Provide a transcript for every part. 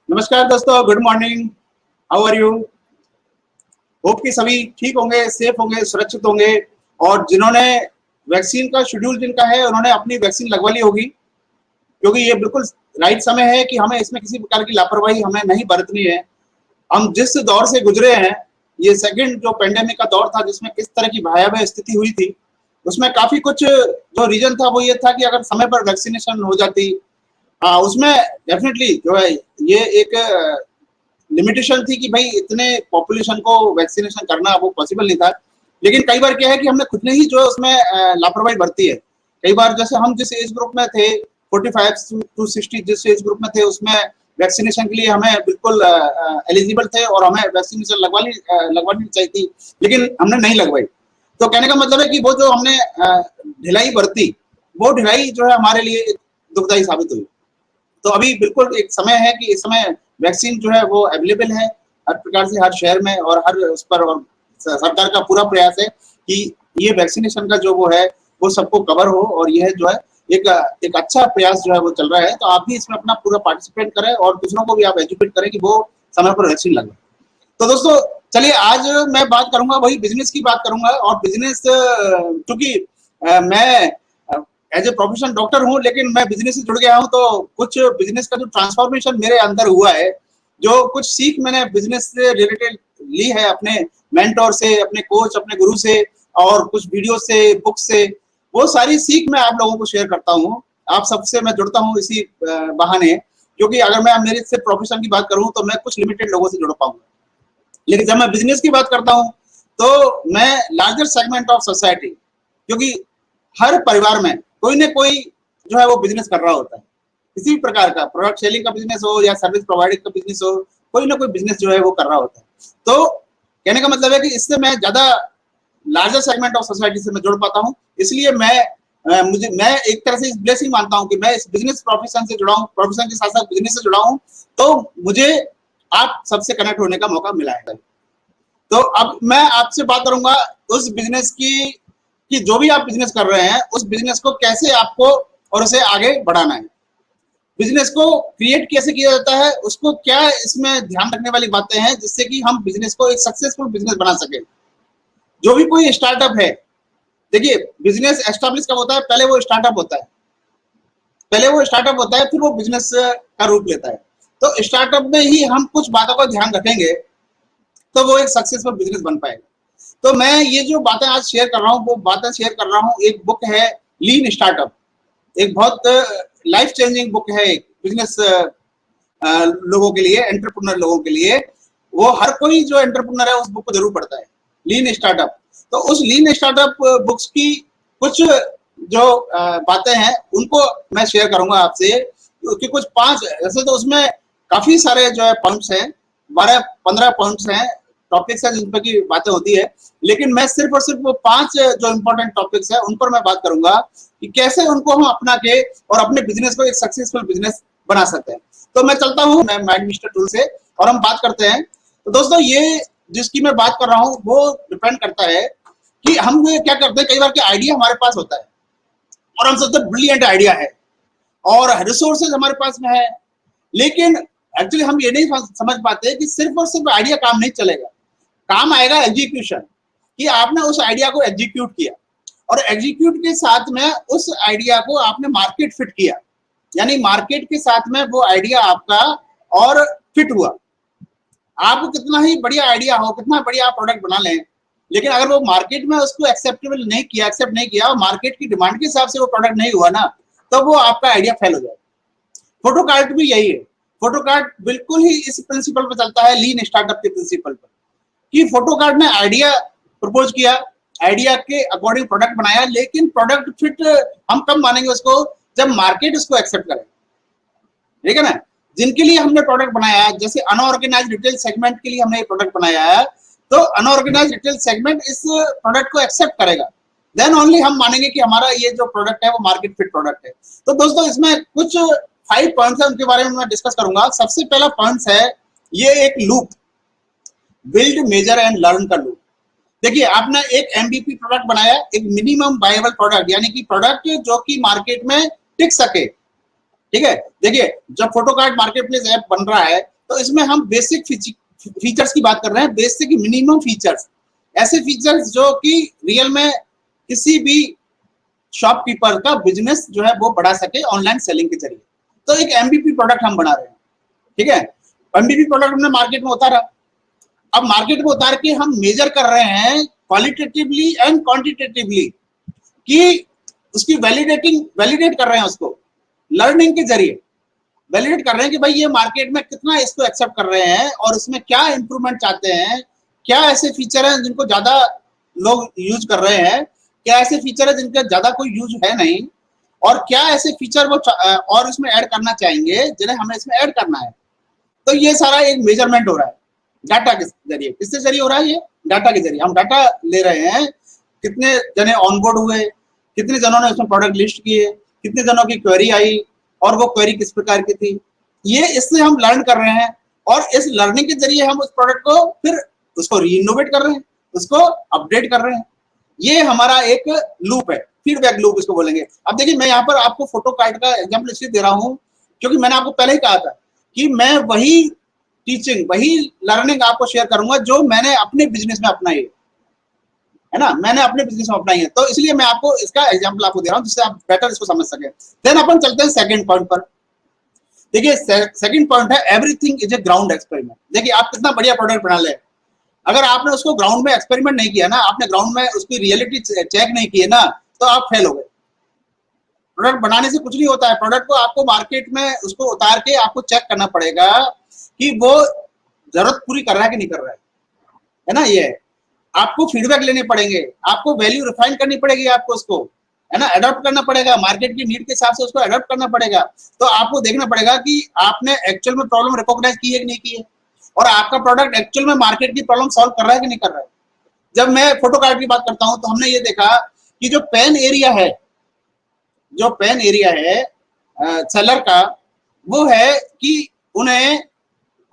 नमस्कार दोस्तों, good morning. How are you? Hope कि सभी ठीक होंगे, सेफ होंगे, सुरक्षित होंगे। और जिन्होंने वैक्सीन का शेड्यूल जिनका है उन्होंने अपनी वैक्सीन लगवा ली होगी, क्योंकि ये बिल्कुल राइट समय है कि हमें इसमें किसी प्रकार की लापरवाही हमें नहीं बरतनी है। हम जिस दौर से गुजरे हैं, ये सेकंड जो पेंडेमिक का दौर था जिसमें किस तरह की भयावह स्थिति हुई थी, उसमें काफी कुछ जो रीजन था वो ये था कि अगर समय पर वैक्सीनेशन हो जाती, उसमें डेफिनेटली जो है ये एक लिमिटेशन थी कि भाई इतने पॉपुलेशन को वैक्सीनेशन करना वो पॉसिबल नहीं था। लेकिन कई बार क्या है कि हमने खुद ने ही जो है उसमें लापरवाही बरती है। कई बार जैसे हम जिस एज ग्रुप में थे 45 टू 60 जिस एज ग्रुप में थे उसमें वैक्सीनेशन के लिए हमें बिल्कुल एलिजिबल थे और हमें वैक्सीनेशन लगवानी चाहिए थी, लेकिन हमने नहीं लगवाई। तो कहने का मतलब है कि वो जो हमने ढिलाई बरती, वो ढिलाई जो है हमारे लिए दुखदायी साबित हुई। तो अभी बिल्कुल एक समय है कि इस समय वैक्सीन जो है वो अवेलेबल है हर प्रकार से, हर शहर में और हर उस पर, और सरकार का पूरा प्रयास है कि ये वैक्सीनेशन का जो वो है वो सबको कवर हो। और यह जो है एक अच्छा प्रयास जो है वो चल रहा है। तो आप भी इसमें अपना पूरा पार्टिसिपेट करें और दूसरों को भी आप एजुकेट करें कि वो समय पर वैक्सीन लगवाए। तो दोस्तों चलिए, आज मैं बात करूंगा, वही बिजनेस की बात करूंगा। और बिजनेस क्योंकि मैं एज ए प्रोफेशनल डॉक्टर हूं, लेकिन मैं बिजनेस से जुड़ गया हूं, तो कुछ बिजनेस का जो ट्रांसफॉर्मेशन मेरे अंदर हुआ है, जो कुछ सीख मैंने बिजनेस से रिलेटेड ली है अपने मेंटोर से, अपने कोच, अपने गुरु से, और कुछ वीडियो से, बुक से, वो सारी सीख मैं आप लोगों को शेयर करता हूँ। आप सबसे मैं जुड़ता हूँ इसी बहाने, क्योंकि अगर मैं मेरे से प्रोफेशन की बात करूँ तो मैं कुछ लिमिटेड लोगों से जुड़ पाऊंगा। लेकिन जब मैं बिजनेस की बात करता हूँ तो मैं लार्जर सेगमेंट ऑफ सोसाइटी, क्योंकि हर परिवार में कोई ना कोई जो है वो बिजनेस कर रहा होता है, किसी भी प्रकार का, प्रोडक्ट सेलिंग का बिजनेस हो या सर्विस प्रोवाइडिंग का बिजनेस हो, कोई ना कोई बिजनेस जो है वो कर रहा होता है। तो कहने का मतलब है कि इससे मैं ज्यादा लार्जर सेगमेंट ऑफ सोसाइटी से मैं जुड़ पाता हूँ। इसलिए मैं एक तरह से इस ब्लेसिंग मानता हूँ कि मैं इस बिजनेस प्रोफेशन से जुड़ा हूँ, प्रोफेशन के साथ साथ बिजनेस से जुड़ा हूँ, तो मुझे आप सबसे कनेक्ट होने का मौका मिला है। तो अब मैं आपसे बात करूंगा उस बिजनेस की कि जो भी आप बिजनेस कर रहे हैं उस बिजनेस को कैसे आपको और उसे आगे बढ़ाना है, बिजनेस को क्रिएट कैसे किया जाता है, उसको क्या इसमें ध्यान रखने वाली बातें हैं जिससे कि हम बिजनेस को एक सक्सेसफुल बिजनेस बना सके। जो भी कोई स्टार्टअप है, देखिए बिजनेस एस्टैब्लिश कब होता है? पहले वो स्टार्टअप होता है, फिर वो बिजनेस का रूप लेता है। तो स्टार्टअप में ही हम कुछ बातों का ध्यान रखेंगे तो वो एक सक्सेसफुल बिजनेस बन पाएगा। तो मैं ये जो बातें आज शेयर कर रहा हूँ वो बातें शेयर कर रहा हूँ, एक बुक है लीन स्टार्टअप, एक बहुत लाइफ चेंजिंग बुक है एक बिजनेस लोगों के लिए, एंटरप्रेन्योर लोगों के लिए। वो हर कोई जो एंटरप्रेन्योर है उस बुक को जरूर पढ़ता है, लीन स्टार्टअप। तो उस लीन स्टार्टअप बुक्स की कुछ जो बातें हैं उनको मैं शेयर करूंगा आपसे, कि कुछ 5 ऐसे तो उसमें काफी सारे जो है पॉइंट्स हैं, 12-15 पॉइंट्स हैं, टॉपिक्स है जिन पर की बातें होती है, लेकिन मैं सिर्फ और सिर्फ वो 5 जो इंपॉर्टेंट टॉपिक्स है उन पर मैं बात करूंगा कि कैसे उनको हम अपना के और अपने बिजनेस को एक सक्सेसफुल बिजनेस बना सकते हैं। तो मैं चलता हूँ मैं माइंड मिस्टर टूल से और हम बात करते हैं। तो दोस्तों ये जिसकी मैं बात कर रहा हूँ वो डिपेंड करता है कि हम क्या करते हैं। कई बार के आइडिया हमारे पास होता है और हम सोचते हैं ब्रिलियंट आइडिया है और रिसोर्सेज हमारे पास में है, लेकिन एक्चुअली हम ये नहीं समझ पाते कि सिर्फ और सिर्फ आइडिया काम नहीं चलेगा, काम आएगा एग्जीक्यूशन, कि आपने उस आइडिया को एग्जीक्यूट किया और एग्जीक्यूट के साथ में उस आइडिया को आपने मार्केट फिट किया, यानी मार्केट के साथ में वो आइडिया आपका और फिट हुआ। आपको कितना ही बढ़िया आइडिया हो, कितना बढ़िया आप प्रोडक्ट बना लें, लेकिन अगर वो मार्केट में उसको एक्सेप्ट नहीं किया और मार्केट की डिमांड के हिसाब से वो प्रोडक्ट नहीं हुआ ना, तो वो आपका आइडिया फेल हो जाएगा। फोटो कार्ड भी यही है, फोटो कार्ड बिल्कुल ही इस प्रिंसिपल पर चलता है, लीन स्टार्टअप के प्रिंसिपल पर, कि फोटो कार्ड ने आइडिया प्रपोज किया, आइडिया के अकॉर्डिंग प्रोडक्ट बनाया, लेकिन प्रोडक्ट फिट हम कब मानेंगे उसको? जब मार्केट उसको एक्सेप्ट करे, ठीक है ना। जिनके लिए हमने प्रोडक्ट बनाया है, जैसे अनऑर्गेनाइज रिटेल सेगमेंट के लिए हमने ये प्रोडक्ट बनाया है, तो अनऑर्गेनाइज रिटेल सेगमेंट इस प्रोडक्ट को एक्सेप्ट करेगा, देन ओनली हम मानेंगे कि हमारा ये जो प्रोडक्ट है वो मार्केट फिट प्रोडक्ट है। तो दोस्तों इसमें कुछ 5 पॉइंट्स है, उनके बारे में मैं डिस्कस करूंगा। सबसे पहला पॉइंट है ये एक loop, build measure and learn का लूप। देखिए आपने एक एमवीपी प्रोडक्ट बनाया, एक मिनिमम वायबल प्रोडक्ट, यानी कि प्रोडक्ट जो कि मार्केट में टिक सके, ठीक है। देखिए जब photo card market place app बन रहा है तो इसमें हम बेसिक फीचर्स की बात कर रहे हैं, बेसिक मिनिमम फीचर्स, ऐसे फीचर्स जो कि रियल में किसी भी शॉपकीपर का बिजनेस जो है वो बढ़ा सके ऑनलाइन सेलिंग के जरिए। तो एक एमबीपी प्रोडक्ट हम बना रहे हैं, ठीक है। एमबीपी प्रोडक्ट हमने मार्केट में उतारा, अब मार्केट में उतार के हम मेजर कर रहे हैं क्वालिटेटिवली एंड क्वांटिटेटिवली कि उसकी वैलिडेट कर रहे हैं, उसको लर्निंग के जरिए वैलिडेट कर रहे हैं कि भाई ये मार्केट में कितना इसको एक्सेप्ट कर रहे हैं और उसमें क्या इंप्रूवमेंट चाहते हैं, क्या ऐसे फीचर हैं जिनको ज्यादा लोग यूज कर रहे हैं, क्या ऐसे फीचर है जिनका ज्यादा कोई यूज है नहीं, और क्या ऐसे फीचर वो और इसमें ऐड करना चाहेंगे जिन्हें हमें इसमें ऐड करना है। तो ये सारा एक मेजरमेंट हो रहा है डाटा के जरिए। किसके जरिए हो रहा है? ये डाटा के जरिए। हम डाटा ले रहे हैं, कितने जने ऑनबोर्ड हुए, कितने जनों ने उसमें प्रोडक्ट लिस्ट किए, कितने जनों की क्वेरी आई और वो क्वेरी किस प्रकार की थी, ये इससे हम लर्न कर रहे हैं। और इस लर्निंग के जरिए हम उस प्रोडक्ट को फिर उसको रीइनोवेट कर रहे हैं, उसको अपडेट कर रहे हैं। ये हमारा एक लूप है, फीडबैक लूप इसको बोलेंगे। अब देखिए, मैं यहाँ पर आपको फोटो कार्ड का एग्जाम्पल इसलिए दे रहा हूँ क्योंकि मैंने आपको पहले ही कहा था कि मैं वही टीचिंग, वही लर्निंग आपको शेयर करूंगा जो मैंने अपने बिजनेस में अपनाई है ना, मैंने अपने बिजनेस में अपनाई है। तो इसलिए मैं आपको इसका एग्जांपल आपको दे रहा हूं जिससे आप बेटर इसको समझ सके। देन अपन चलते हैं सेकंड पॉइंट पर। देखिए, सेकंड पॉइंट है everything is a ground experiment. देखिए, आप कितना बढ़िया प्रोडक्ट बना ले, अगर आपने उसको ग्राउंड में एक्सपेरिमेंट नहीं किया ना, आपने ग्राउंड में उसकी रियलिटी चेक नहीं की है ना, तो आप फेल हो गए। प्रोडक्ट बनाने से कुछ नहीं होता है, प्रोडक्ट को आपको मार्केट में उसको उतार के आपको चेक करना पड़ेगा कि वो जरूरत पूरी कर रहा है कि नहीं कर रहा है ना। ये आपको फीडबैक लेने पड़ेंगे, आपको वैल्यू रिफाइन करनी पड़ेगी, आपको उसको है ना अडॉप्ट करना पड़ेगा, मार्केट की नीड के हिसाब से उसको अडॉप्ट करना पड़ेगा। तो आपको देखना पड़ेगा कि आपने एक्चुअल में प्रॉब्लम रिकॉग्नाइज की है कि नहीं की है, और आपका प्रोडक्ट एक्चुअल में मार्केट की प्रॉब्लम सॉल्व कर रहा है कि नहीं कर रहा है। जब मैं फोटो कार्ड की बात करता हूं तो हमने ये देखा कि जो पेन एरिया है, जो पेन एरिया है सेलर का, वो है कि उन्हें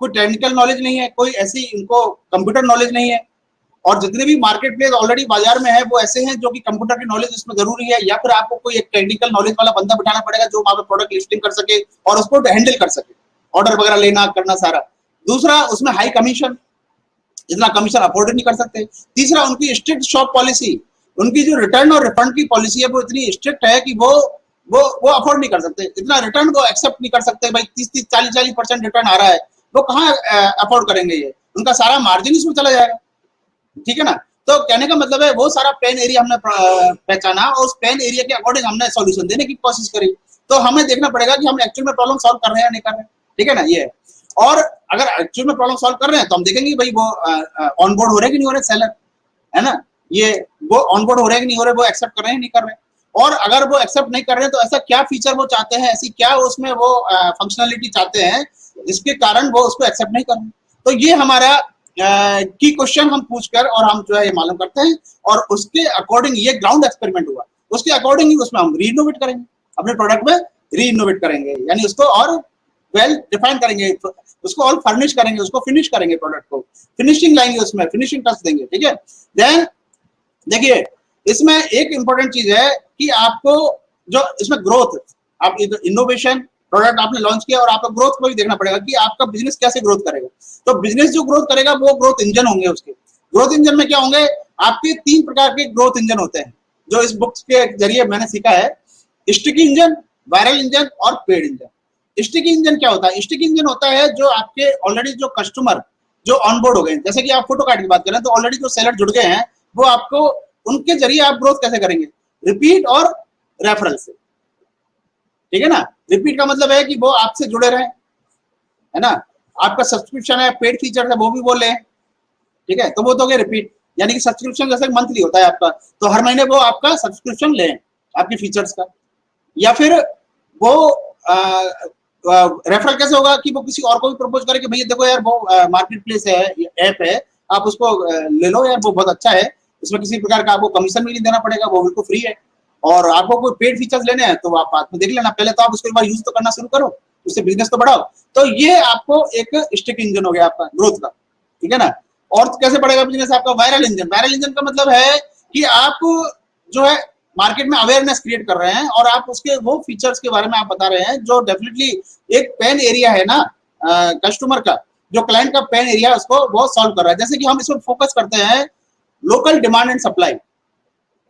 कोई टेक्निकल नॉलेज नहीं है, कोई ऐसी इनको कंप्यूटर नॉलेज नहीं है, और जितने भी मार्केट प्लेस ऑलरेडी बाजार में है वो ऐसे हैं जो कि कंप्यूटर की नॉलेज इसमें जरूरी है, या फिर आपको कोई एक टेक्निकल नॉलेज वाला बंदा बिठाना पड़ेगा जो वहां पे प्रोडक्ट लिस्टिंग कर सके और उसको हैंडल कर सके, ऑर्डर वगैरह लेना करना सारा। दूसरा, उसमें हाई कमीशन, इतना कमीशन अफोर्ड नहीं कर सकते। तीसरा, उनकी स्ट्रिक्ट शॉप पॉलिसी, उनकी जो रिटर्न और रिफंड की पॉलिसी है वो इतनी स्ट्रिक्ट है कि वो अफोर्ड नहीं कर सकते, इतना रिटर्न को एक्सेप्ट नहीं कर सकते। भाई 30-40% रिटर्न आ रहा है, वो कहाँ अफोर्ड करेंगे, ये उनका सारा मार्जिन इसमें चला जाएगा, ठीक है ना। तो कहने का मतलब है वो सारा पेन एरिया हमने पहचाना और उस पेन एरिया के अकॉर्डिंग हमने सॉल्यूशन देने की कोशिश करी। तो हमें देखना पड़ेगा कि हम एक्चुअल में प्रॉब्लम सॉल्व कर रहे हैं या नहीं कर रहे हैं, ठीक है ना। ये और अगर एक्चुअल में प्रॉब्लम सॉल्व कर रहे हैं तो हम देखेंगे भाई वो ऑनबोर्ड हो रहे कि नहीं हो रहे सेलर, है ना, ये वो ऑनबोर्ड हो रहे कि नहीं हो रहे, वो एक्सेप्ट कर रहे हैं नहीं कर रहे हैं। और अगर वो एक्सेप्ट नहीं कर रहे हैं तो ऐसा क्या फीचर वो चाहते हैं, ऐसी क्या उसमें वो फंक्शनलिटी चाहते हैं जिसके कारण वो उसको एक्सेप्ट नहीं कर रहे हैं। तो ये हमारा की क्वेश्चन हम पूछकर और हम जो है ये मालूम करते हैं, और उसके अकॉर्डिंग ये ग्राउंड एक्सपेरिमेंट हुआ, उसके अकॉर्डिंग ही उसमें हम रीइनोवेट करेंगे, अपने प्रोडक्ट में रीइनोवेट करेंगे, यानी उसको और वेल डिफाइन करेंगे, उसको और फर्निश करेंगे, उसको फिनिश करेंगे, प्रोडक्ट को फिनिशिंग लाएंगे, उसमें फिनिशिंग टच देंगे, ठीक है। देन देखिए, इसमें एक इंपॉर्टेंट चीज है कि आपको जो इसमें ग्रोथ, आप इनोवेशन प्रोडक्ट आपने लॉन्च किया और आपका ग्रोथ को भी देखना पड़ेगा कि आपका बिजनेस कैसे ग्रोथ करेगा। तो बिजनेस जो ग्रोथ करेगा वो ग्रोथ इंजन होंगे, उसके ग्रोथ इंजन में क्या होंगे, आपके 3 प्रकार के ग्रोथ इंजन होते हैं जो इस बुक्स के जरिए मैंने सीखा है। स्टिकी इंजन, वायरल इंजन और पेड इंजन। स्टिकी इंजन क्या होता है? स्टिकी इंजन होता है जो आपके ऑलरेडी जो कस्टमर जो ऑनबोर्ड हो गए, जैसे कि आप फोटो कार्ड की बात करें तो ऑलरेडी जो सेलर जुड़ गए हैं, वो आपको उनके जरिए आप ग्रोथ कैसे करेंगे, रिपीट और रेफरल से, ठीक है ना। रिपीट का मतलब है कि वो आपसे जुड़े रहे, है ना, आपका सब्सक्रिप्शन है, पेड फीचर है, वो भी बोले, ठीक है, तो वो तो गया रिपीट, यानी कि सब्सक्रिप्शन जैसे मंथली होता है आपका, तो हर महीने वो आपका सब्सक्रिप्शन लें आपके फीचर्स का। या फिर वो रेफरल कैसे होगा कि वो किसी और को भी प्रपोज करे कि भैया देखो यार वो मार्केट प्लेस है, ऐप है, आप उसको ले लो यार, वो बहुत अच्छा है, उसमें किसी प्रकार का आपको कमीशन भी नहीं देना पड़ेगा, वो बिल्कुल फ्री है, और आपको कोई पेड फीचर्स लेने हैं तो आप बाद में देख लेना, पहले तो आप उसके बाद यूज तो करना शुरू करो, उससे बिजनेस तो बढ़ाओ। तो ये आपको एक स्टिक इंजन हो गया आपका ग्रोथ का, ठीक है ना। और कैसे बढ़ेगा बिजनेस आपका? Viral engine. वायरल इंजन का मतलब है कि आप जो है मार्केट में अवेयरनेस क्रिएट कर रहे हैं और आप उसके वो फीचर्स के बारे में आप बता रहे हैं जो डेफिनेटली एक पेन एरिया है ना कस्टमर का, जो क्लाइंट का पेन एरिया है उसको वो सॉल्व कर रहा है। जैसे कि हम इसमें फोकस करते हैं लोकल डिमांड एंड सप्लाई,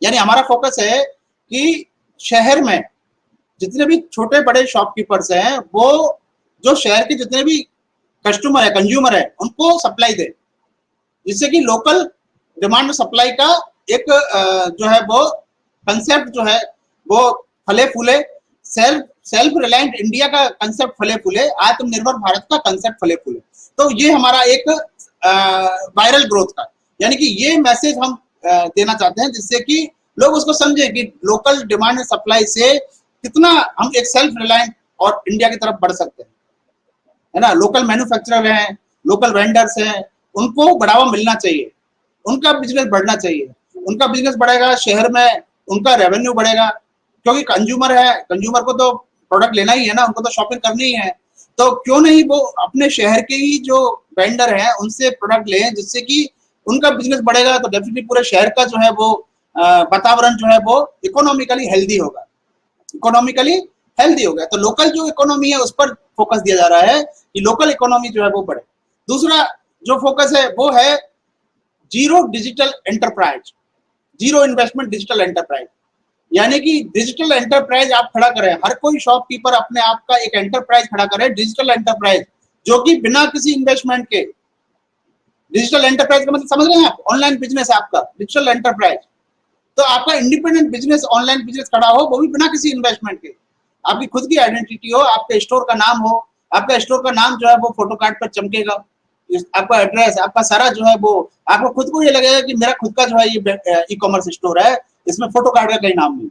यानी हमारा फोकस है कि शहर में जितने भी छोटे बड़े शॉपकीपर्स हैं वो जो शहर के जितने भी कस्टमर है, कंज्यूमर है, उनको सप्लाई दे, जिससे कि लोकल डिमांड और सप्लाई का एक जो है वो कंसेप्ट जो है वो फले फूले, सेल्फ रिलायंट इंडिया का कंसेप्ट फले फूले, आत्मनिर्भर भारत का कंसेप्ट फले फूले। तो ये हमारा एक वायरल ग्रोथ का, यानी कि ये मैसेज हम देना चाहते हैं जिससे कि लोग उसको समझे कि लोकल डिमांड एंड सप्लाई से कितना हम एक सेल्फ रिलायंट और इंडिया की तरफ बढ़ सकते हैं, है ना। लोकल मैन्युफैक्चरर हैं, लोकल वेंडर्स हैं, उनको बढ़ावा मिलना चाहिए, उनका बिजनेस बढ़ना चाहिए। उनका बिजनेस बढ़ेगा, शहर में उनका रेवेन्यू बढ़ेगा, क्योंकि कंज्यूमर है, कंज्यूमर को तो प्रोडक्ट लेना ही है ना, उनको तो शॉपिंग करनी ही है। तो क्यों नहीं वो अपने शहर के ही जो वेंडर हैं उनसे प्रोडक्ट लें, जिससे कि उनका बिजनेस बढ़ेगा, तो डेफिनेटली पूरे शहर का जो है वो वातावरण जो है वो इकोनॉमिकली हेल्दी होगा, इकोनॉमिकली हेल्दी हो गया। तो लोकल जो इकोनॉमी है उस पर फोकस दिया जा रहा है कि लोकल इकोनॉमी जो है वो बढ़े। दूसरा जो फोकस है वो है zero digital enterprise, zero investment digital enterprise, यानी कि डिजिटल एंटरप्राइज आप खड़ा करें, हर कोई शॉपकीपर अपने आप का एक एंटरप्राइज खड़ा करे, डिजिटल एंटरप्राइज, जो कि बिना किसी इन्वेस्टमेंट के। डिजिटल एंटरप्राइज का मतलब समझ रहे हैं आप, ऑनलाइन बिजनेस आपका डिजिटल एंटरप्राइज। तो आपका इंडिपेंडेंट बिजनेस, ऑनलाइन बिजनेस खड़ा हो, वो भी बिना किसी इन्वेस्टमेंट के, आपकी खुद की आइडेंटिटी हो, आपके स्टोर का नाम हो, आपका स्टोर का नाम जो है वो फोटो कार्ड पर चमकेगा, आपका एड्रेस, आपका सारा जो है वो, आपको खुद को ये लगेगा कि मेरा खुद का जो है ये ई कॉमर्स स्टोर है, इसमें फोटो कार्ड का कहीं नाम नहीं।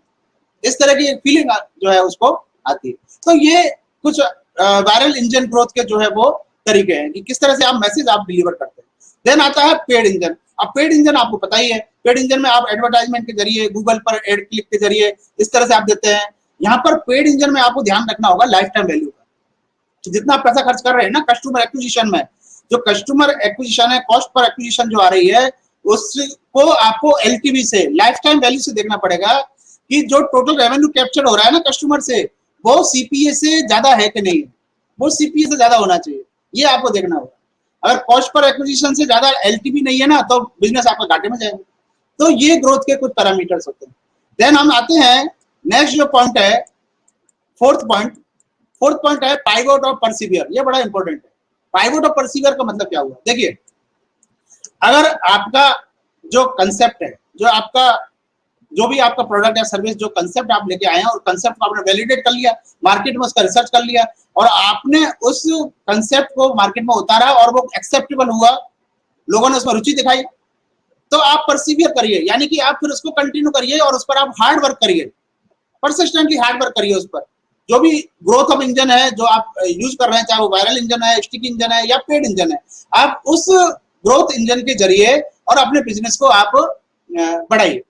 इस तरह की फीलिंग जो है उसको आती है। तो ये कुछ वायरल इंजन ग्रोथ के जो है वो तरीके हैं कि किस तरह से आप मैसेज आप डिलीवर करते हैं। देन आता है पेड इंजन। अब पेड इंजन आपको पता ही है, पेड इंजन में आप एडवर्टाइजमेंट के जरिए, गूगल पर एड क्लिक के जरिए इस तरह से आप देते हैं। यहाँ पर पेड इंजन में आपको ध्यान रखना होगा लाइफ टाइम वैल्यू का, तो जितना आप पैसा खर्च कर रहे हैं ना कस्टमर एक्विजिशन में, जो कस्टमर एक्विजिशन है, कॉस्ट पर एक्विजिशन जो आ रही है, उसको आपको एलटीवी से, लाइफ टाइम वैल्यू से देखना पड़ेगा कि जो टोटल रेवेन्यू कैप्चर हो रहा है ना कस्टमर से, वो सीपीए से ज्यादा है कि नहीं, वो सीपीए से ज्यादा होना चाहिए, ये आपको देखना होगा। अगर कॉस्ट पर एक्विजिशन से ज्यादा एलटीवी नहीं है ना, तो बिजनेस आपका घाटे में जाएगा। तो ये ग्रोथ के कुछ पैरामीटर्स होते हैं। देन हम आते हैं नेक्स्ट जो पॉइंट है, फोर्थ पॉइंट है पाइवोट और परसिवियर। ये बड़ा इंपॉर्टेंट है। पाइवोट और परसिवियर का मतलब क्या हुआ, देखिए, अगर आपका जो कंसेप्ट है, जो भी आपका प्रोडक्ट या सर्विस, जो कंसेप्ट आप लेके आए हैं और कंसेप्ट को आपने वैलिडेट कर लिया, मार्केट में उसका रिसर्च कर लिया और आपने उस कंसेप्ट को मार्केट में उतारा और वो एक्सेप्टेबल हुआ, लोगों ने उसमें रुचि दिखाई, तो आप परसिवियर करिए, यानी कि आप फिर उसको कंटिन्यू करिए और उस पर आप हार्ड वर्क करिए, परसिस्टेंटली हार्ड वर्क करिए उस पर। जो भी ग्रोथ ऑफ इंजन है जो आप यूज कर रहे हैं, चाहे वो वायरल इंजन है, स्टिकी इंजन है या पेड इंजन है, आप उस ग्रोथ इंजन के जरिए और अपने बिजनेस को आप बढ़ाइए,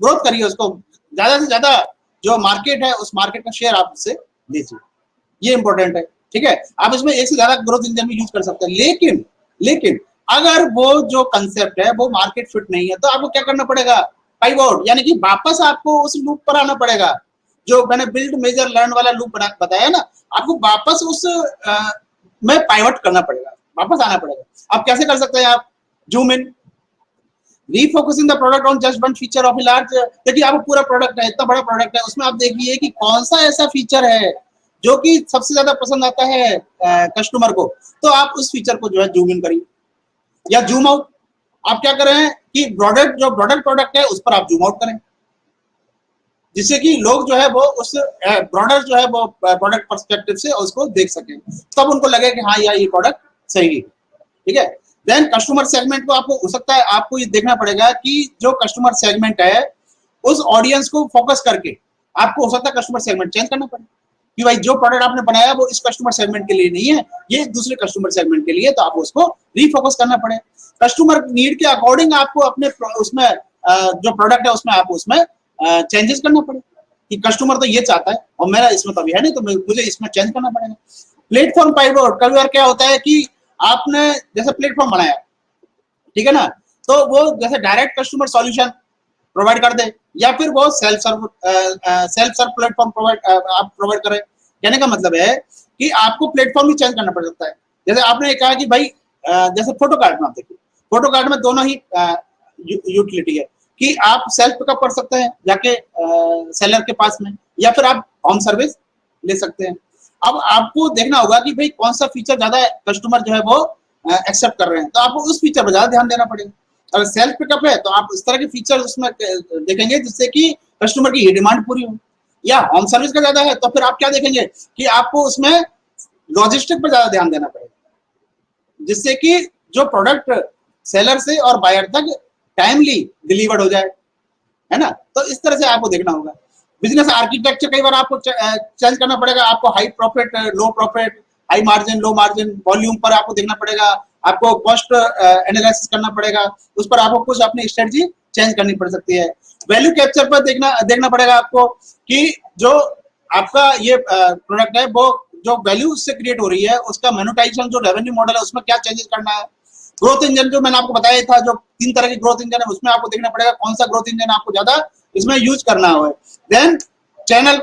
ग्रोथ करिए, उसको ज्यादा से ज्यादा जो मार्केट है उस मार्केट का शेयर आप उससे लीजिए। ये इंपॉर्टेंट है, ठीक है। आप इसमें एक से ज्यादा ग्रोथ इंजन भी यूज कर सकते हैं, लेकिन अगर वो जो कंसेप्ट है वो मार्केट फिट नहीं है, तो आपको क्या करना पड़ेगा, पाइवोट, यानी कि वापस आपको उस लूप पर आना पड़ेगा। जो मैंने बिल्ड मेजर लर्न वाला लूप बताया ना, आपको वापस उस में पाइवट करना पड़ेगा, वापस आना पड़ेगा। आप कैसे कर सकते हैं, आप zoom in, refocusing the product on just one feature of a large. देखिए, आपको पूरा प्रोडक्ट है, इतना बड़ा प्रोडक्ट है, उसमें आप देखिए कि कौन सा ऐसा फीचर है जो कि सबसे ज्यादा पसंद आता है कस्टमर को, तो आप उस फीचर को जो है जूम इन करिए या जूम आउट। आप क्या करें कि जो ब्रॉडर प्रोडक्ट है उस पर आप जूम आउट करें, जिससे कि लोग जो है वो उस ब्रॉडर जो है वो प्रोडक्ट पर्सपेक्टिव से उसको देख सकें, तब उनको लगे कि हाँ यार ये प्रोडक्ट सही है, ठीक है। देन कस्टमर सेगमेंट को आपको हो सकता है आपको ये देखना पड़ेगा कि जो कस्टमर सेगमेंट है उस ऑडियंस को फोकस करके आपको हो सकता है कस्टमर सेगमेंट चेंज करना पड़े कि भाई जो प्रोडक्ट आपने बनाया वो इस कस्टमर सेगमेंट के लिए नहीं है, ये दूसरे कस्टमर सेगमेंट के लिए, तो आपको उसको रीफोकस करना पड़े। कस्टमर नीड के अकॉर्डिंग आपको अपने उसमें जो प्रोडक्ट है उसमें आपको उसमें चेंजेस करना पड़े कि कस्टमर तो ये चाहता है और मेरा इसमें तो अभी है नहीं, तो मुझे इसमें चेंज करना पड़ेगा। प्लेटफॉर्म पाइवोट, कभी बार क्या होता है कि आपने जैसे प्लेटफॉर्म बनाया, ठीक है ना, तो वो जैसे डायरेक्ट कस्टमर सॉल्यूशन प्रोवाइड कर दे या फिर वो सेल्फ सर्व प्लेटफॉर्म आप प्रोवाइड करें। कहने का मतलब है कि आपको प्लेटफॉर्म भी चेंज करना पड़ सकता है। जैसे आपने कहा कि भाई जैसे फोटो कार्ड में आप देखिए, फोटो कार्ड में दोनों ही यूटिलिटी है कि आप सेल्फ पिकअप कर सकते हैं जाके सेलर के पास में, या फिर आप होम सर्विस ले सकते हैं। अब आपको देखना होगा कि भाई कौन सा फीचर ज्यादा कस्टमर जो है वो एक्सेप्ट कर रहे हैं, तो आपको उस फीचर पर ज्यादा ध्यान देना पड़ेगा। अगर सेल्फ पिकअप है तो आप इस तरह के फीचर उसमें देखेंगे जिससे कि कस्टमर की ये डिमांड पूरी हो। या होम सर्विस का ज्यादा है तो फिर आप क्या देखेंगे कि आपको उसमें लॉजिस्टिक पर ज्यादा ध्यान देना पड़ेगा, जिससे कि जो प्रोडक्ट सेलर से और बायर तक टाइमली डिलीवर्ड हो जाए, है ना। तो इस तरह से आपको देखना होगा। बिजनेस आर्किटेक्चर कई बार आपको चेंज करना पड़ेगा, आपको high profit, low profit, high margin, low margin, volume पर आपको देखना पड़ेगा, आपको कॉस्ट एनालिसिस करना पड़ेगा, उस पर आपको कुछ अपनी स्ट्रेटजी चेंज करनी पड़ सकती है। वैल्यू कैप्चर पर देखना पड़ेगा आपको कि जो आपका ये प्रोडक्ट है वो जो वैल्यू उससे क्रिएट हो रही है उसका मोनेटाइजेशन, जो रेवेन्यू मॉडल है उसमें क्या चेंजेस करना है। ग्रोथ इंजन जो मैंने आपको बताया था, जो 3 तरह के ग्रोथ इंजन है, उसमें आपको देखना पड़ेगा कौन सा ग्रोथ इंजन आपको ज्यादा इसमें यूज करना है। देन चैनल,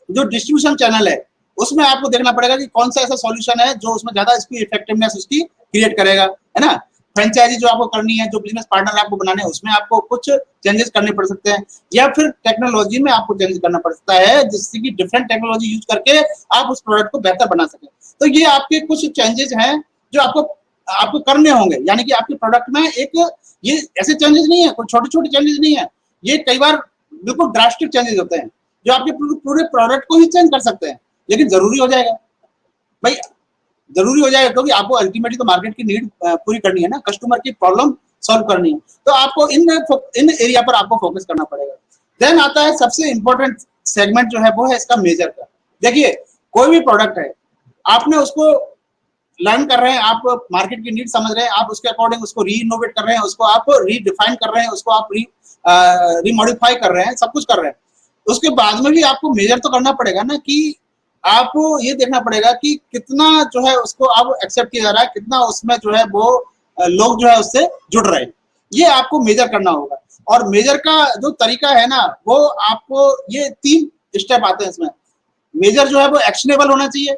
जो डिस्ट्रीब्यूशन चैनल है उसमें आपको देखना पड़ेगा कि कौन सा ऐसा सॉल्यूशन है जो उसमें ज्यादा इसकी इफेक्टिवनेस उसकी क्रिएट करेगा, है ना। फ्रेंचाइजी जो आपको करनी है, जो बिजनेस पार्टनर आपको बनाने हैं, उसमें आपको कुछ चेंजेस करने पड़ सकते हैं, या फिर टेक्नोलॉजी में आपको चेंज करना पड़ सकता है जिससे कि डिफरेंट टेक्नोलॉजी यूज करके आप उस प्रोडक्ट को बेहतर बना सकें। तो ये आपके कुछ चेंजेस हैं जो आपको करने होंगे, यानी कि आपके प्रोडक्ट में एक ये ऐसे चेंजेस नहीं है, कोई छोटे छोटे चेंजेस नहीं है, ये कई बार बिल्कुल ड्रास्टिक चेंजेस होते हैं जो आपके पूरे प्रोडक्ट को ही चेंज कर सकते हैं। लेकिन जरूरी हो जाएगा भाई, जरूरी हो जाएगा क्योंकि आपको अल्टीमेटली तो मार्केट की नीड पूरी करनी है ना, कस्टमर की प्रॉब्लम सॉल्व करनी है, तो आपको इन एरिया पर आपको फोकस करना पड़ेगा। देन आता है सबसे इंपॉर्टेंट सेगमेंट जो है वो है इसका मेजर का। देखिए कोई भी प्रोडक्ट है, आपने उसको लर्न कर रहे हैं, आप मार्केट की नीड समझ रहे हैं, आप उसके अकॉर्डिंग उसको री इनोवेट कर रहे हैं, उसको आप रीडिफाइन कर रहे हैं, उसको आप रीमॉडिफाई कर रहे हैं, सब कुछ कर रहे हैं। उसके बाद में भी आपको मेजर तो करना पड़ेगा ना कि आपको ये देखना पड़ेगा कि कितना जो है उसको अब एक्सेप्ट किया जा रहा है, कितना उसमें जो है वो लोग जो है उससे जुड़ रहे हैं, ये आपको मेजर करना होगा। और मेजर का जो तरीका है ना, वो आपको ये 3 स्टेप आते हैं इसमें। मेजर जो है वो एक्शनेबल होना चाहिए,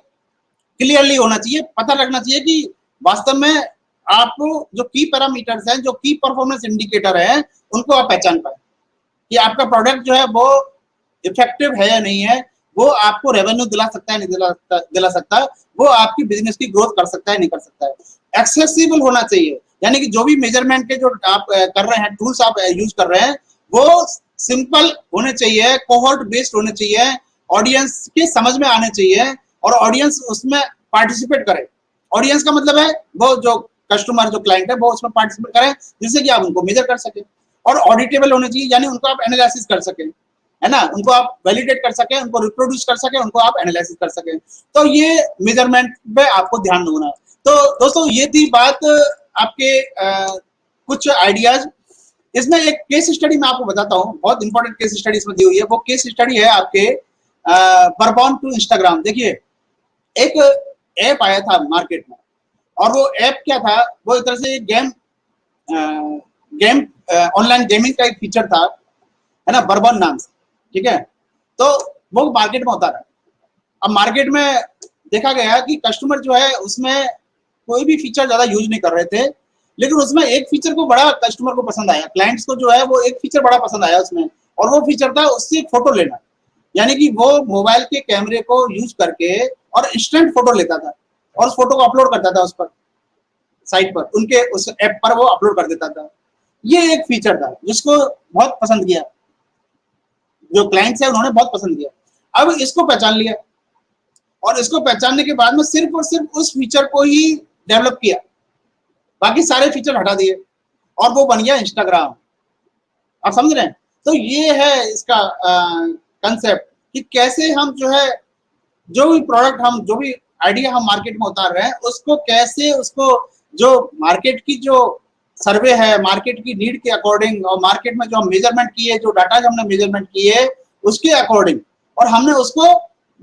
क्लियरली होना चाहिए, पता लगना चाहिए कि वास्तव में आपको जो की पैरामीटर्स हैं, जो की परफॉर्मेंस इंडिकेटर है, उनको आप पहचान पाए कि आपका प्रोडक्ट जो है वो इफेक्टिव है या नहीं है, वो आपको रेवेन्यू दिला सकता है, नहीं दिला सकता, वो आपकी बिजनेस की ग्रोथ कर सकता है, नहीं कर सकता है। एक्सेसिबल होना चाहिए, यानी कि जो भी मेजरमेंट के जो आप कर रहे हैं, टूल्स आप यूज कर रहे हैं, वो सिंपल होने चाहिए, कोहॉर्ट बेस्ड होने चाहिए, ऑडियंस के समझ में आने चाहिए, और ऑडियंस उसमें पार्टिसिपेट करे। ऑडियंस का मतलब है वो जो कस्टमर, जो क्लाइंट है, वो उसमें पार्टिसिपेट करें जिससे कि आप उनको मेजर कर सके। और ऑडिटेबल होने चाहिए, यानी उनको आप एनालिसिस कर सकें, है ना, उनको आप वैलिडेट कर सकें, उनको रिप्रोड्यूस कर सकें, उनको आप एनालिसिस कर सकें। तो ये मेजरमेंट पे आपको ध्यान देना है। तो दोस्तों ये थी बात आपके कुछ आइडियाज। इसमें एक केस स्टडी मैं आपको बताता हूँ, बहुत इंपॉर्टेंट केस स्टडी इसमें दी हुई है। वो केस स्टडी है आपके बरबॉन टू इंस्टाग्राम। देखिए एक ऐप आया था मार्केट में, और वो ऐप क्या था, वो एक तरह से गेम ऑनलाइन गेमिंग का एक फीचर था, है ना, बरबॉन नाम से, ठीक है। तो वो मार्केट में होता रहा। अब मार्केट में देखा गया कि कस्टमर जो है उसमें कोई भी फीचर ज्यादा यूज नहीं कर रहे थे, लेकिन उसमें एक फीचर को बड़ा कस्टमर को पसंद आया, क्लाइंट्स को जो है वो एक फीचर बड़ा पसंद आया उसमें, और वो फीचर था उससे फोटो लेना। यानी कि वो मोबाइल के कैमरे को यूज करके और इंस्टेंट फोटो लेता था और उस फोटो को अपलोड करता था उस पर, साइट पर, उनके उस ऐप पर वो अपलोड कर देता था। ये एक फीचर था जिसको बहुत पसंद किया, जो क्लाइंट्स है उन्होंने बहुत पसंद किया। अब इसको पहचान लिया, और इसको पहचानने के बाद में सिर्फ और सिर्फ उस फीचर को ही डेवलप किया, बाकी सारे फीचर हटा दिए, और वो बन गया इंस्टाग्राम। आप समझ रहे हैं? तो ये है इसका कंसेप्ट कि कैसे हम जो है जो भी प्रोडक्ट, हम जो भी आइडिया हम मार्केट में उतार रहे हैं, उसको कैसे, उसको जो मार्केट की जो सर्वे है, मार्केट की नीड के अकॉर्डिंग, और मार्केट में जो हम मेजरमेंट किए, जो डाटा जो हमने मेजरमेंट किए उसके अकॉर्डिंग, और हमने उसको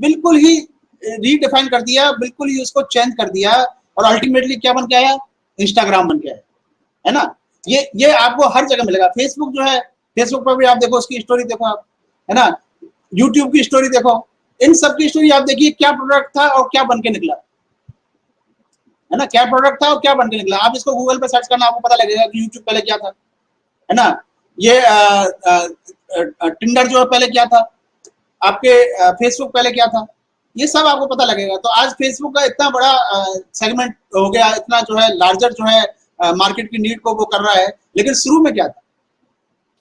बिल्कुल ही रीडिफाइन कर दिया, बिल्कुल ही उसको चेंज कर दिया, और अल्टीमेटली क्या बन के आया, इंस्टाग्राम बन के आया, है ना। ये आपको हर जगह मिलेगा। फेसबुक जो है, फेसबुक पर भी आप देखो, उसकी स्टोरी देखो आप, है ना, यूट्यूब की स्टोरी देखो, इन सब की स्टोरी आप देखिए, क्या प्रोडक्ट था और क्या बन के निकला, है ना, क्या प्रोडक्ट था और क्या बन के निकला। आप इसको गूगल पे सर्च करना, आपको पता लगेगा कि यूट्यूब पहले क्या था, है ना। ये टिंडर जो है पहले क्या था, आपके फेसबुक पहले क्या था, ये सब आपको पता लगेगा। तो आज फेसबुक का इतना बड़ा सेगमेंट हो गया, इतना जो है लार्जर जो है मार्केट की नीड को वो कर रहा है, लेकिन शुरू में क्या था,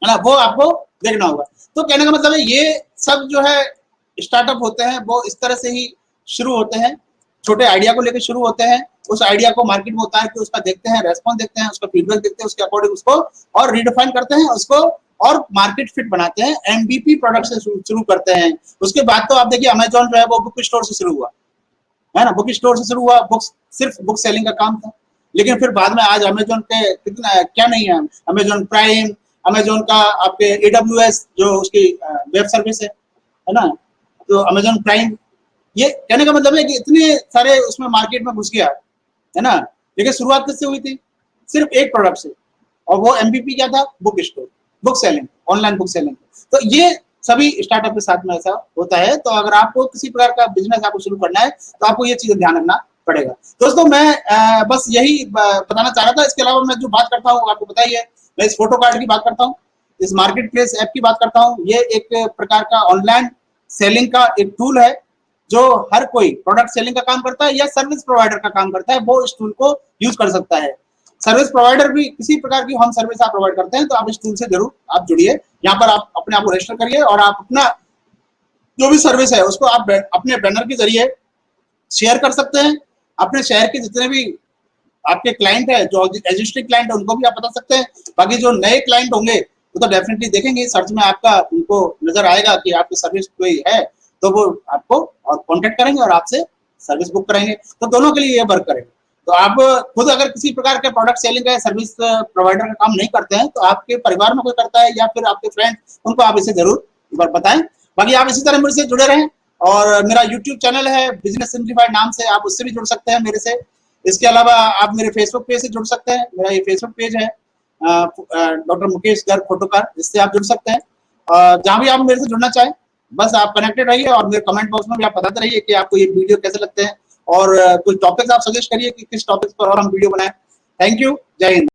है ना, वो आपको देखना होगा। तो कहने का मतलब है ये सब जो है स्टार्टअप होते हैं वो इस तरह से ही शुरू होते हैं, छोटे आइडिया को लेकर शुरू होते हैं, उस आइडिया को मार्केट में उतार के उसका देखते हैं, रेस्पॉन्स देखते हैं, उसका फीडबैक देखते हैं, उसके अकॉर्डिंग उसको और रिडिफाइन करते हैं उसको, और मार्केट फिट बनाते हैं, एमवीपी प्रोडक्ट से शुरू करते हैं। उसके बाद तो आप देखिए अमेजोन जो है वो बुक स्टोर से शुरू हुआ, है ना, बुक स्टोर से शुरू हुआ, बुक्स सिर्फ बुक सेलिंग का काम था, लेकिन फिर बाद में आज अमेजोन के कितना क्या नहीं है, अमेजोन प्राइम, अमेजोन का आपके AWS जो उसकी वेब सर्विस है ना, तो अमेजोन प्राइम, ये कहने का मतलब है कि इतने सारे उसमें मार्केट में घुस गया, है ना। लेकिन शुरुआत किससे हुई थी, सिर्फ एक प्रोडक्ट से, और वो MVP क्या था, book store, book selling, online book selling. तो ये सभी स्टार्टअप के साथ में ऐसा होता है। तो अगर आपको किसी प्रकार का बिजनेस आपको शुरू करना है तो आपको ये चीजें ध्यान रखना पड़ेगा। दोस्तों मैं बस यही बताना चाह रहा था। इसके अलावा मैं जो बात करता हूँ आपको पता ही है, मैं इस फोटो कार्ड की बात करता हूँ, इस मार्केट प्लेस ऐप की बात करता हूँ। ये एक प्रकार का ऑनलाइन सेलिंग का एक टूल है, जो हर कोई प्रोडक्ट सेलिंग का काम करता है या सर्विस प्रोवाइडर का काम करता है, वो इस टूल को यूज कर सकता है। सर्विस प्रोवाइडर भी किसी प्रकार की होम सर्विस आप प्रोवाइड करते हैं तो आप इस टूल से जरूर आप जुड़िए। यहाँ पर आप अपने आप को रजिस्टर करिए और आप अपना जो भी सर्विस है उसको आप अपने बैनर के जरिए शेयर कर सकते हैं। अपने शहर के जितने भी आपके क्लाइंट है, जो एग्जिस्टिंग क्लाइंट है, उनको भी आप बता सकते हैं। बाकी जो नए क्लाइंट होंगे वो तो डेफिनेटली देखेंगे, सर्च में आपका उनको नजर आएगा कि आपकी सर्विस कोई है, तो वो आपको और कॉन्टेक्ट करेंगे और आपसे सर्विस बुक कराएंगे। तो दोनों के लिए ये वर्क करेगा। तो आप खुद अगर किसी प्रकार के प्रोडक्ट सेलिंग का सर्विस प्रोवाइडर का काम नहीं करते हैं, तो आपके परिवार में कोई करता है या फिर आपके फ्रेंड, उनको आप इसे जरूर एक बार बताएं। बाकी आप इसी तरह मेरे से जुड़े रहें, और मेरा यूट्यूब चैनल है बिजनेस सिंप्लीफाइड नाम से, आप उससे भी जुड़ सकते हैं मेरे से। इसके अलावा आप मेरे फेसबुक पेज से जुड़ सकते हैं, मेरा ये फेसबुक पेज है डॉक्टर मुकेश गर्ग फोटोकार, जिससे आप जुड़ सकते हैं। जहां भी आप मेरे से जुड़ना चाहें, बस आप कनेक्टेड रहिए, और मेरे कमेंट बॉक्स में भी आप बताते रहिए कि आपको ये वीडियो कैसे लगते हैं, और कुछ टॉपिक्स आप सजेस्ट करिए कि किस टॉपिक्स पर और हम वीडियो बनाएं। थैंक यू, जय हिंद।